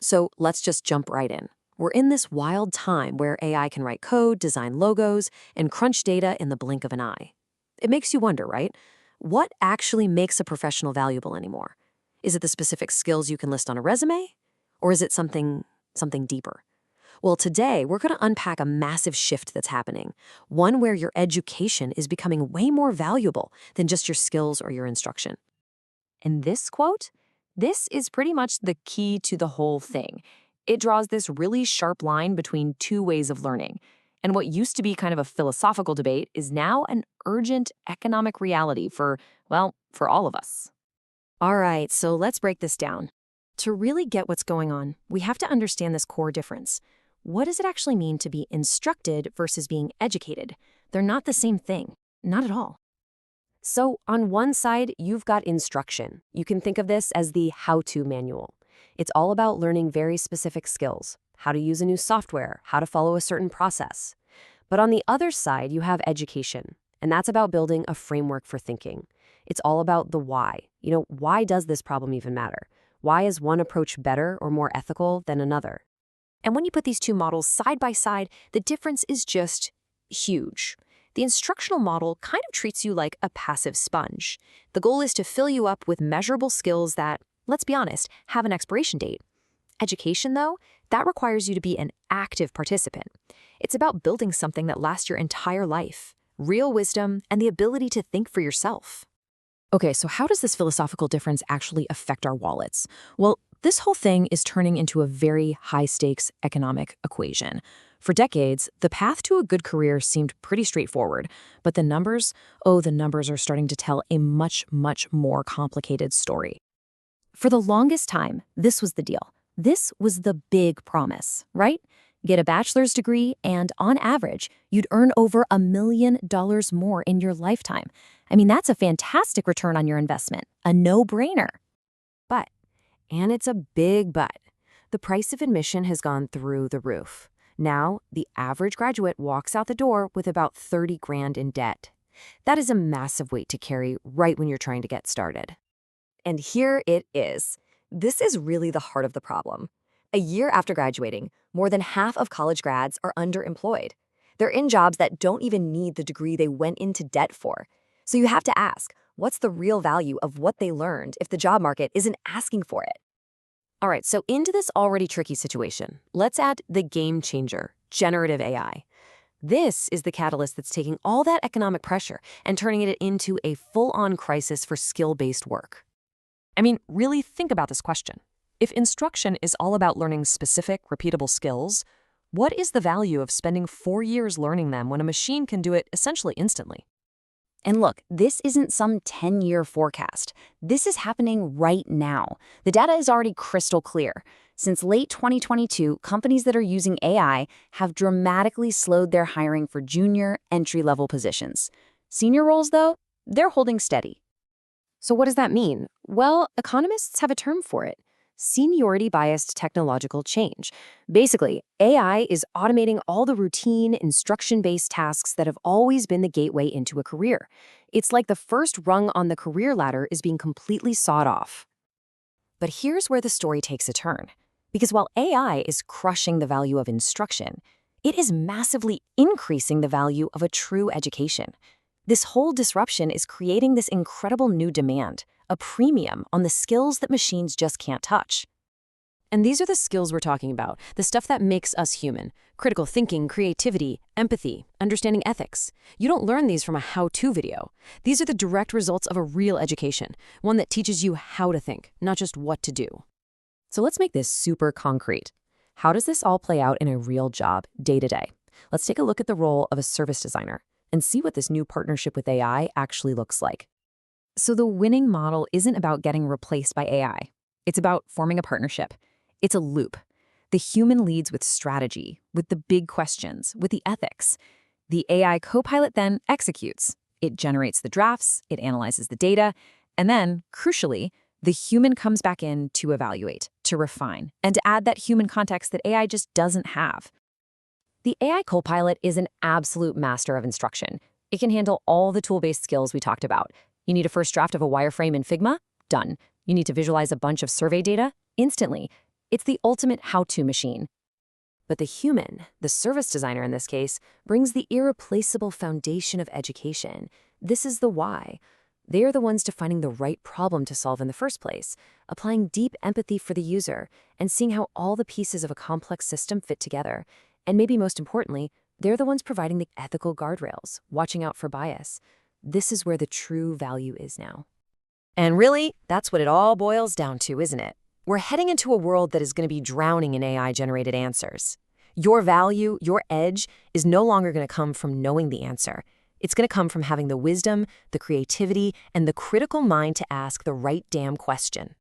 So let's just jump right in. We're in this wild time where AI can write code, design logos, and crunch data in the blink of an eye. It makes you wonder, right? What actually makes a professional valuable anymore? Is it the specific skills you can list on a resume? Or is it something deeper? Well, today we're going to unpack a massive shift that's happening, one where your education is becoming way more valuable than just your skills or your instruction. And this quote, this is pretty much the key to the whole thing. It draws this really sharp line between two ways of learning. And what used to be kind of a philosophical debate is now an urgent economic reality for all of us. All right, so let's break this down. To really get what's going on, we have to understand this core difference. What does it actually mean to be instructed versus being educated? They're not the same thing, not at all. So on one side, you've got instruction. You can think of this as the how-to manual. It's all about learning very specific skills, how to use a new software, how to follow a certain process. But on the other side, you have education, and that's about building a framework for thinking. It's all about the why. Why does this problem even matter? Why is one approach better or more ethical than another? And when you put these two models side by side, the difference is just huge. The instructional model kind of treats you like a passive sponge. The goal is to fill you up with measurable skills that, let's be honest, have an expiration date. Education, though, that requires you to be an active participant. It's about building something that lasts your entire life, real wisdom, and the ability to think for yourself. Okay, so how does this philosophical difference actually affect our wallets? Well, this whole thing is turning into a very high-stakes economic equation. For decades, the path to a good career seemed pretty straightforward, but the numbers are starting to tell a much, much more complicated story. For the longest time, this was the deal. This was the big promise, right? Get a bachelor's degree, and on average, you'd earn over $1 million more in your lifetime. I mean, that's a fantastic return on your investment, a no-brainer. But, and it's a big but, the price of admission has gone through the roof. Now, the average graduate walks out the door with about 30 grand in debt. That is a massive weight to carry right when you're trying to get started. And here it is. This is really the heart of the problem. A year after graduating, more than half of college grads are underemployed. They're in jobs that don't even need the degree they went into debt for. So you have to ask, what's the real value of what they learned if the job market isn't asking for it? All right, so into this already tricky situation, let's add the game changer, generative AI. This is the catalyst that's taking all that economic pressure and turning it into a full-on crisis for skill-based work. I mean, really think about this question. If instruction is all about learning specific, repeatable skills, what is the value of spending 4 years learning them when a machine can do it essentially instantly? And look, this isn't some 10-year forecast. This is happening right now. The data is already crystal clear. Since late 2022, companies that are using AI have dramatically slowed their hiring for junior, entry-level positions. Senior roles, though, they're holding steady. So what does that mean? Well, economists have a term for it. Seniority Biased Technological Change. Basically, AI is automating all the routine, instruction-based tasks that have always been the gateway into a career. It's like the first rung on the career ladder is being completely sawed off. But here's where the story takes a turn. Because while AI is crushing the value of instruction, it is massively increasing the value of a true education. This whole disruption is creating this incredible new demand, a premium on the skills that machines just can't touch. And these are the skills we're talking about, the stuff that makes us human. Critical thinking, creativity, empathy, understanding ethics. You don't learn these from a how-to video. These are the direct results of a real education, one that teaches you how to think, not just what to do. So let's make this super concrete. How does this all play out in a real job, day to day? Let's take a look at the role of a service designer and see what this new partnership with AI actually looks like. So the winning model isn't about getting replaced by AI. It's about forming a partnership. It's a loop. The human leads with strategy, with the big questions, with the ethics. The AI copilot then executes. It generates the drafts, it analyzes the data, and then, crucially, the human comes back in to evaluate, to refine, and to add that human context that AI just doesn't have. The AI copilot is an absolute master of instruction. It can handle all the tool-based skills we talked about. You need a first draft of a wireframe in Figma? Done. You need to visualize a bunch of survey data? Instantly. It's the ultimate how-to machine. But the human, the service designer in this case, brings the irreplaceable foundation of education. This is the why. They are the ones defining the right problem to solve in the first place, applying deep empathy for the user, and seeing how all the pieces of a complex system fit together. And maybe most importantly, they're the ones providing the ethical guardrails, watching out for bias. This is where the true value is now. And really, that's what it all boils down to, isn't it? We're heading into a world that is going to be drowning in AI-generated answers. Your value, your edge, is no longer going to come from knowing the answer. It's going to come from having the wisdom, the creativity, and the critical mind to ask the right damn question.